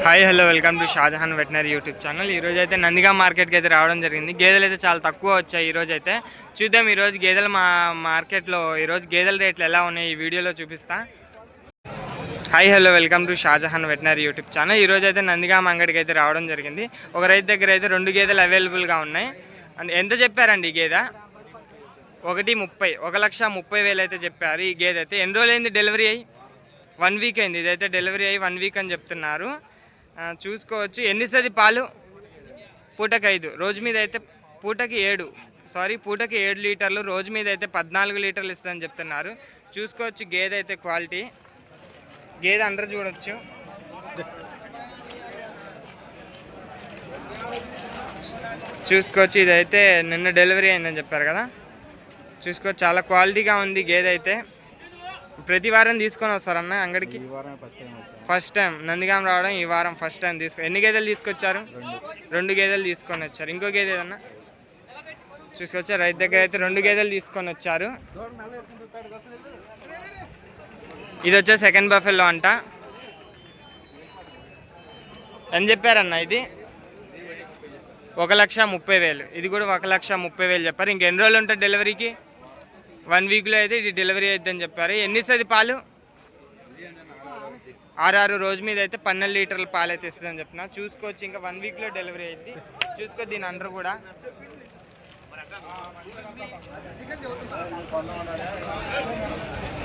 Hi hello welcome to Shahjahan veterinary YouTube channel. ఈరోజు అయితే నందిగాం మార్కెట్కి అయితే రావడం జరిగింది. గేదెలు అయితే చాలా తక్కువ వచ్చాయి ఈరోజు అయితే. చూద్దాం ఈరోజు గేదెలు మార్కెట్లో ఈరోజు గేదెల రేట్లు ఎలా ఉన్నాయి ఈ వీడియోలో చూపిస్తా. Hi hello welcome to Shahjahan veterinary YouTube channel. ఈరోజు అయితే నందిగాం అంగడికి అయితే రావడం జరిగింది. ఒక రైతు దగ్గర అయితే 2 గేదెలు అవైలబుల్గా ఉన్నాయి. అండ్ ఎంత చెప్పారండి ఈ గేదె? 1,30,000 1,30,000 అయితే చెప్పారు. ఈ గేదె అయితే ఎన్ని రోజులు అయింది డెలివరీ అయ్యి? 1 వీక్ అయింది. ఇదైతే డెలివరీ అయ్యి 1 వీక్ అని చెప్తున్నారు. చూసుకోవచ్చు. ఎన్నిస్తుంది పాలు? పూటకి 5, రోజు మీద అయితే పూటకి 7 లీటర్లు, రోజు మీద అయితే 14 లీటర్లు ఇస్తుందని చెప్తున్నారు. చూసుకోవచ్చు గేదె అయితే క్వాలిటీ. గేదె అండర్ చూడొచ్చు. చూసుకోవచ్చు. ఇదైతే నిన్న డెలివరీ అయిందని చెప్పారు కదా. చూసుకోవచ్చు చాలా క్వాలిటీగా ఉంది గేదె అయితే. ప్రతి వారం తీసుకొని వస్తారన్న అంగడికి? ఫస్ట్ టైం నందిగాం రావడం ఈ వారం ఫస్ట్ టైం ఎన్ని గేదెలు తీసుకొచ్చారు? 2 గేదెలు తీసుకొని వచ్చారు. ఇంకో గేదె ఏదన్నా చూసుకొచ్చారు. రైతు దగ్గర అయితే 2 గేదెలు తీసుకొని వచ్చారు. ఇది వచ్చే సెకండ్ బఫెల్లో అంట. అని చెప్పారన్న ఇది 1,30,000. ఇది కూడా 1,30,000 చెప్పారు. ఇంకెన్ని రోజులు ఉంటుంది డెలివరీకి? 1 వీక్లో అయితే ఇది డెలివరీ అవుతుందని చెప్పారు. ఎన్ని ఇస్తుంది పాలు? 6 రోజు మీద అయితే 12 లీటర్ల పాలు అయితే ఇస్తుందని చెప్తున్నా. చూసుకోవచ్చు. ఇంకా 1 వీక్లో డెలివరీ అయింది. చూసుకో దీని అండర్ కూడా.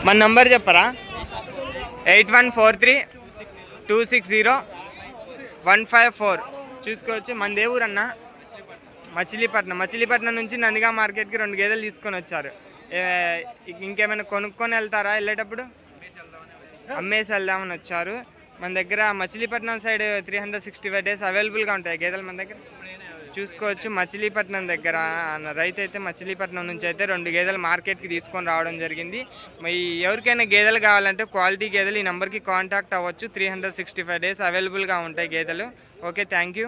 మన నంబర్ చెప్పరా? 8143260154. చూసుకోవచ్చు. మనది ఏ ఊరన్నా? మచిలీపట్నం నుంచి నందిగాం మార్కెట్కి 2 గేదెలు తీసుకొని వచ్చారు. ఇంకేమైనా కొనుక్కొని వెళ్తారా? వెళ్ళేటప్పుడు అమ్మేసి వెళ్దామని వచ్చారు. మన దగ్గర మచిలీపట్నం సైడ్ 365 days అవైలబుల్గా ఉంటాయి గేదెలు మన దగ్గర. చూసుకోవచ్చు. మచిలీపట్నం దగ్గర రైతు అయితే మచిలీపట్నం నుంచి అయితే 2 గేదెలు మార్కెట్కి తీసుకొని రావడం జరిగింది. మరి ఎవరికైనా గేదెలు కావాలంటే క్వాలిటీ గేదెలు ఈ నెంబర్కి కాంటాక్ట్ అవ్వచ్చు. 365 days అవైలబుల్గా ఉంటాయి గేదెలు. Okay, thank you.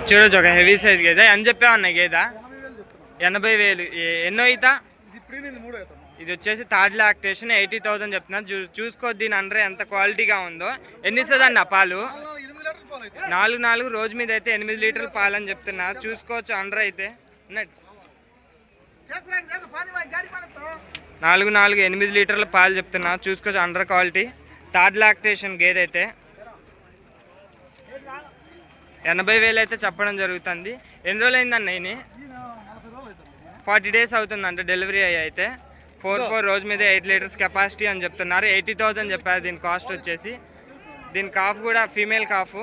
చూడొచ్చు ఒక హెవీ సైజ్ గేదె. అని చెప్పామన్నాయి గేదె 80,000. ఎన్నో అవుతా? ఇది వచ్చేసి థర్డ్ లాక్టేషన్ 80,000 చెప్తున్నారు. చూసుకో దీని అండర్ ఎంత క్వాలిటీగా ఉందో. ఎన్ని ఇస్తుంది అన్న పాలు? 4 రోజు మీద అయితే 8 లీటర్ల పాలు అని చెప్తున్నారు. చూసుకోవచ్చు. అండర్ అయితే 4 8 లీటర్ల పాలు చెప్తున్నారు. చూసుకోవచ్చు. అండర్ క్వాలిటీ థర్డ్ లాక్టేషన్ గేదె అయితే 80,000 అయితే చెప్పడం జరుగుతుంది. ఎన్ని రోజులు అయిందన్న? ఇది 40 days అవుతుందంట డెలివరీ అయ్యి అయితే. 4 రోజు మీద 8 లీటర్స్ కెపాసిటీ అని చెప్తున్నారు. 80,000 చెప్పారు దీని కాస్ట్ వచ్చేసి. దీని కాఫ్ కూడా ఫీమేల్ కాఫ్.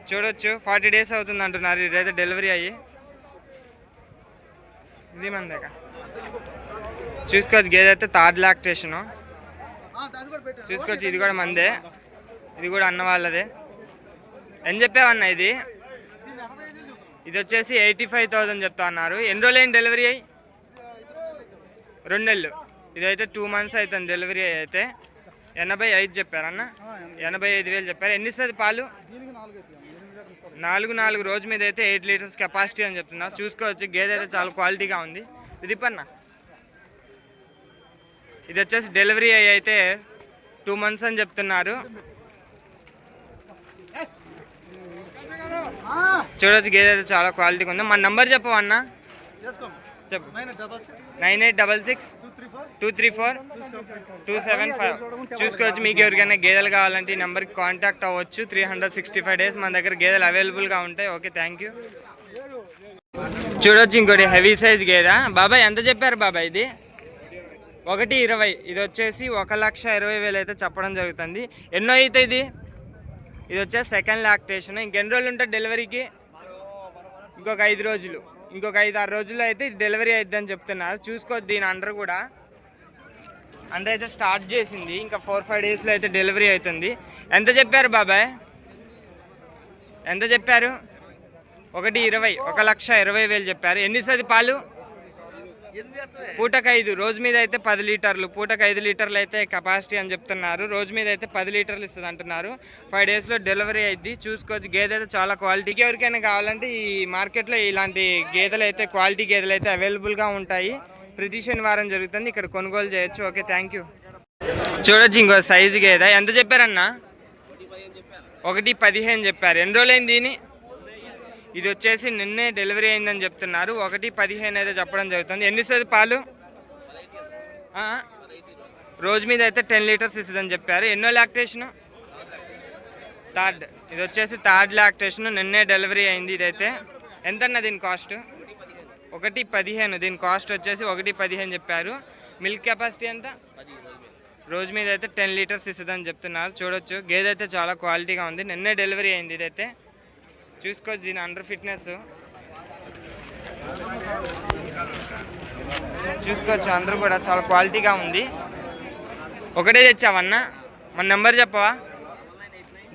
చూడొచ్చు. 40 days అవుతుంది అంటున్నారు ఇదైతే డెలివరీ అయ్యి. ఇది మన దగ్గర చూసుకోవచ్చు. గేదె అయితే థర్డ్ లాక్టేషను. చూసుకోవచ్చు. ఇది కూడా మందే. ఇది కూడా అన్న వాళ్ళదే. ఏం చెప్పావన్నా? ఇది వచ్చేసి 85,000 చెప్తా అన్నారు. ఎన్ని రోజులు అయింది డెలివరీ అయ్యి? 2 నెలలు. ఇదైతే 2 months అవుతుంది డెలివరీ అయితే. 85 చెప్పారన్న. 85,000 చెప్పారు. ఎన్ని ఇస్తుంది పాలు? 4 రోజు మీద అయితే 8 లీటర్స్ కెపాసిటీ అని చెప్తున్నా. చూసుకోవచ్చు. గేదె అయితే చాలా క్వాలిటీగా ఉంది. ఇది పన్న ఇది వచ్చేసి డెలివరీ అయ్యి అయితే 2 months అని చెప్తున్నారు. చూడొచ్చు. గేదె అయితే చాలా క్వాలిటీగా ఉంది. మన నంబర్ చెప్పవన్నా? చెప్పు. 9866234234 చూసుకోవచ్చు. మీకు ఎవరికైనా గేదెలు కావాలంటే ఈ నెంబర్కి కాంటాక్ట్ అవ్వచ్చు. 365 days మన దగ్గర గేదెలు అవైలబుల్గా ఉంటాయి. Okay, thank you. చూడొచ్చు. ఇంకోటి హెవీ సైజ్ గేదె. బాబాయ్ ఎంత చెప్పారు బాబాయ్? ఇది 1,20,000. ఇది వచ్చేసి 1,20,000 అయితే చెప్పడం జరుగుతుంది. ఎన్నో అయితే ఇది వచ్చేసి సెకండ్ లాక్టేషన్. ఇంకెన్ని రోజులు ఉంటుంది డెలివరీకి? ఇంకొక 5 రోజులు. ఇంకొక 5-6 రోజుల్లో అయితే డెలివరీ అయిద్దని చెప్తున్నారు. చూసుకోవచ్చు. దీని అండర్ కూడా అండర్ అయితే స్టార్ట్ చేసింది. ఇంకా 4-5 daysలో అయితే డెలివరీ అవుతుంది. ఎంత చెప్పారు బాబాయ్? ఎంత చెప్పారు? 1,20,000 1,20,000 చెప్పారు. ఎన్ని ఇస్తుంది పాలు? పూటకు 5, రోజు మీద అయితే 10 లీటర్లు. పూటకు 5 లీటర్లు అయితే కెపాసిటీ అని చెప్తున్నారు. రోజు మీద అయితే 10 లీటర్లు ఇస్తుంది అంటున్నారు. 5 daysలో డెలివరీ అయింది. చూసుకోవచ్చు. గేదె అయితే చాలా క్వాలిటీకి ఎవరికైనా కావాలంటే ఈ మార్కెట్లో ఇలాంటి గేదెలు అయితే క్వాలిటీ గేదెలు అయితే అవైలబుల్గా ఉంటాయి. ప్రతి శనివారం జరుగుతుంది. ఇక్కడ కొనుగోలు చేయొచ్చు. Okay, thank you. చూడొచ్చు. ఇంకో సైజు గేదె. ఎంత చెప్పారన్నా? 1:15 చెప్పారు. ఎన్ని రోజులైంది దీని? ఇది వచ్చేసి నిన్నే డెలివరీ అయిందని చెప్తున్నారు. 1:15 అయితే చెప్పడం జరుగుతుంది. ఎన్ని ఇస్తుంది పాలు? రోజు మీద అయితే 10 లీటర్స్ ఇస్తుందని చెప్పారు. ఎన్నో లాక్టేషను? థర్డ్. ఇది వచ్చేసి థర్డ్ లాక్టేషన్, నిన్నే డెలివరీ అయింది. ఇదైతే ఎంతన్నా దీని కాస్ట్? 1:15. దీని కాస్ట్ వచ్చేసి 1:15 చెప్పారు. మిల్క్ కెపాసిటీ ఎంత? రోజు మీద అయితే 10 లీటర్స్ ఇస్తుందని చెప్తున్నారు. చూడొచ్చు, గేదె అయితే చాలా క్వాలిటీగా ఉంది. నిన్నే డెలివరీ అయింది. ఇదైతే చూసుకోవచ్చు. దీని అండర్ ఫిట్నెస్ చూసుకోవచ్చు. అండర్ కూడా చాలా క్వాలిటీగా ఉంది. ఒకటే తెచ్చావన్నా? మన నెంబర్ చెప్పవా?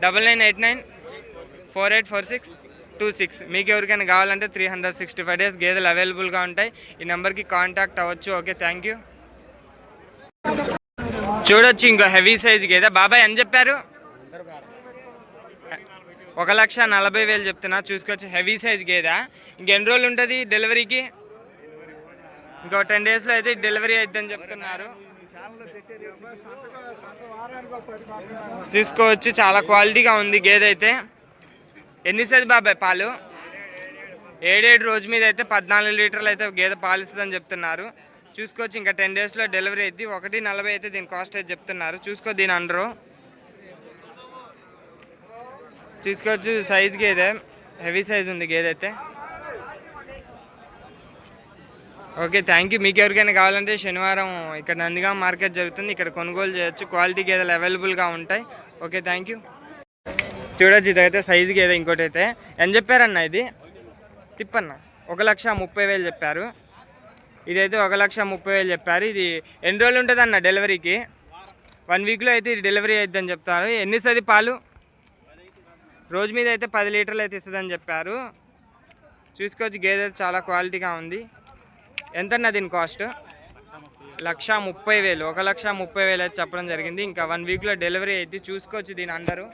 9989484626. మీకు ఎవరికైనా కావాలంటే 365 days గేదెలు అవైలబుల్గా ఉంటాయి. ఈ నెంబర్కి కాంటాక్ట్ అవ్వచ్చు. Okay, thank you. చూడొచ్చు, ఇంకో హెవీ సైజ్ గేదె. బాబాయ్ అని చెప్పారు? 1,40,000 చెప్తున్నా. చూసుకోవచ్చు, హెవీ సైజ్ గేదె. ఇంకెన్ని రోజులు ఉంటుంది డెలివరీకి? ఇంకో 10 daysలో అయితే డెలివరీ అవుతుందని చెప్తున్నారు. చూసుకోవచ్చు, చాలా క్వాలిటీగా ఉంది గేదె అయితే. ఎన్ని ఇస్తుంది బాబాయ్ పాలు? 7 రోజు మీద అయితే 14 లీటర్లు అయితే గేదె పాలు ఇస్తుందని చెప్తున్నారు. చూసుకోవచ్చు, ఇంకా 10 daysలో డెలివరీ అయితే 1,40,000 అయితే దీని కాస్ట్ అయితే చెప్తున్నారు. చూసుకో, దీని అండరు చూసుకోవచ్చు. సైజ్ గేదె, హెవీ సైజ్ ఉంది గేదె అయితే. Okay, thank you. మీకు ఎవరికైనా కావాలంటే శనివారం ఇక్కడ నందిగాం మార్కెట్ జరుగుతుంది. ఇక్కడ కొనుగోలు చేయొచ్చు. క్వాలిటీ గేదెలు అవైలబుల్గా ఉంటాయి. Okay, thank you. చూడొచ్చు, ఇదైతే సైజు గేదె. ఇంకోటి అయితే ఎంత చెప్పారన్న? ఇది తిప్పన్న 1,30,000 చెప్పారు. ఇదైతే 1,30,000 చెప్పారు. ఇది ఎన్ని రోజులు ఉంటుంది అన్న డెలివరీకి? 1 వీక్లో అయితే ఇది డెలివరీ అవుతుందని చెప్తారు. ఎన్ని ఇస్తుంది పాలు? రోజు మీద అయితే 10 లీటర్లు అయితే ఇస్తుందని చెప్పారు. చూసుకోవచ్చు, గేదె చాలా క్వాలిటీగా ఉంది. ఎంతన్నా దీని కాస్ట్? 1,30,000. 1,30,000 అయితే చెప్పడం జరిగింది. ఇంకా 1 వీక్లో డెలివరీ అయితే. చూసుకోవచ్చు, దీని అందరూ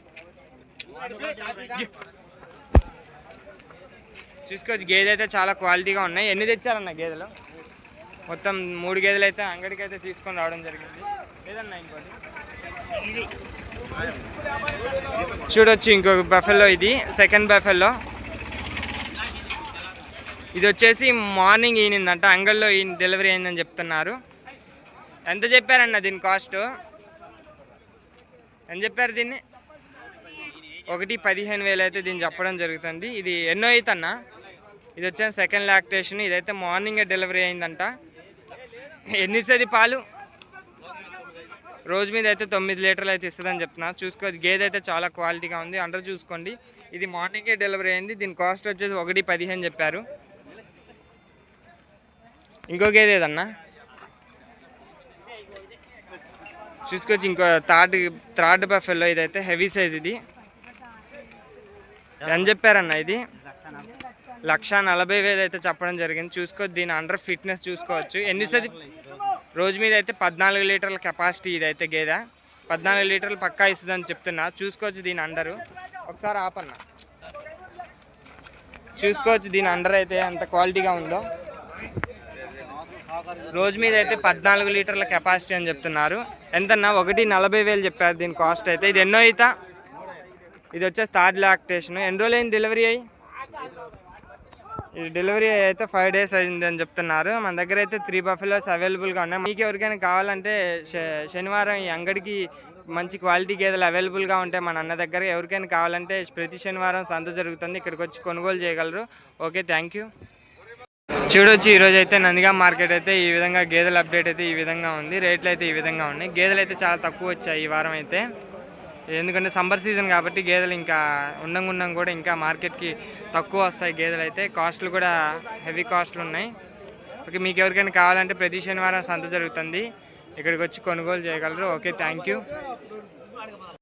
చూసుకోవచ్చు. గేదె అయితే చాలా క్వాలిటీగా ఉన్నాయి. ఎన్ని తెచ్చారన్న గేదెలు? మొత్తం 3 గేదెలు అయితే అంగడికి అయితే తీసుకొని రావడం జరిగింది. లేదన్నా ఇంకోటి చూడొచ్చు. ఇంకొక బఫెల్లో, ఇది సెకండ్ బఫెల్లో. ఇది వచ్చేసి మార్నింగ్ ఈయనిందంట, అంగల్లో ఈయన డెలివరీ అయిందని చెప్తున్నారు. ఎంత చెప్పారన్న దీని కాస్ట్? ఎంత చెప్పారు దీన్ని? 1,15,000 అయితే దీన్ని చెప్పడం జరుగుతుంది. ఇది ఎన్నో అవుతన్నా? ఇది వచ్చేసి సెకండ్ లాక్టేషన్. ఇదైతే మార్నింగే డెలివరీ అయిందంట. ఎన్ని ఇస్తుంది పాలు? రోజు మీద అయితే 9 లీటర్లు అయితే ఇస్తుందని చెప్తున్నారు. చూసుకోవచ్చు, గేదె అయితే చాలా క్వాలిటీగా ఉంది. అందరూ చూసుకోండి, ఇది మార్నింగే డెలివరీ అయింది. దీని కాస్ట్ వచ్చేసి 1,15 చెప్పారు. ఇంకో గేదె ఏదన్నా చూసుకోవచ్చు. ఇంకో థర్డ్ బఫెల్లో. ఇదైతే హెవీ సైజ్. ఇది ఎంత చెప్పారన్న? ఇది 1,40,000 అయితే చెప్పడం జరిగింది. చూసుకోవచ్చు, దీని అండర్ ఫిట్నెస్ చూసుకోవచ్చు. ఎన్ని ఇస్తుంది? రోజు మీద అయితే 14 లీటర్ల కెపాసిటీ. ఇదైతే గేదె 14 లీటర్లు పక్కా ఇస్తుందని చెప్తున్నా. చూసుకోవచ్చు, దీని అండరు ఒకసారి ఆపన్న. చూసుకోవచ్చు, దీని అండర్ అయితే ఎంత క్వాలిటీగా ఉందో. రోజు మీద అయితే 14 లీటర్ల కెపాసిటీ అని చెప్తున్నారు. ఎంతన్నా? 1,40,000 చెప్పారు దీని కాస్ట్ అయితే. ఇది ఎన్నో అవుతా? ఇది వచ్చేసి థర్డ్ లాక్టేషన్. ఎన్ని రోజులు అయింది డెలివరీ అయ్యి? ఇది డెలివరీ అయితే 5 days అయింది అని చెప్తున్నారు. మన దగ్గర అయితే 3 బఫెలోస్ అవైలబుల్గా ఉన్నాయి. మీకు ఎవరికైనా కావాలంటే శనివారం ఈ అంగడికి మంచి క్వాలిటీ గేదెలు అవైలబుల్గా ఉంటాయి మన అన్న దగ్గర. ఎవరికైనా కావాలంటే ప్రతి శనివారం సంత జరుగుతుంది, ఇక్కడికి వచ్చి కొనుగోలు చేయగలరు. Okay, thank you. చూడొచ్చు, ఈరోజు అయితే నందిగాం మార్కెట్ అయితే ఈ విధంగా గేదెల అప్డేట్ అయితే ఈ విధంగా ఉంది. రేట్లు అయితే ఈ విధంగా ఉన్నాయి. గేదెలు అయితే చాలా తక్కువ వచ్చాయి ఈ వారం అయితే. ఎందుకంటే సమ్మర్ సీజన్ కాబట్టి గేదెలు ఇంకా ఉండం కూడా ఇంకా మార్కెట్కి తక్కువ వస్తాయి గేదెలు అయితే. కాస్ట్లు కూడా హెవీ కాస్ట్లు ఉన్నాయి. ఓకే, మీకు ఎవరికైనా కావాలంటే ప్రతి శనివారం సంత జరుగుతుంది, ఇక్కడికి వచ్చి కొనుగోలు చేయగలరు. Okay, thank you.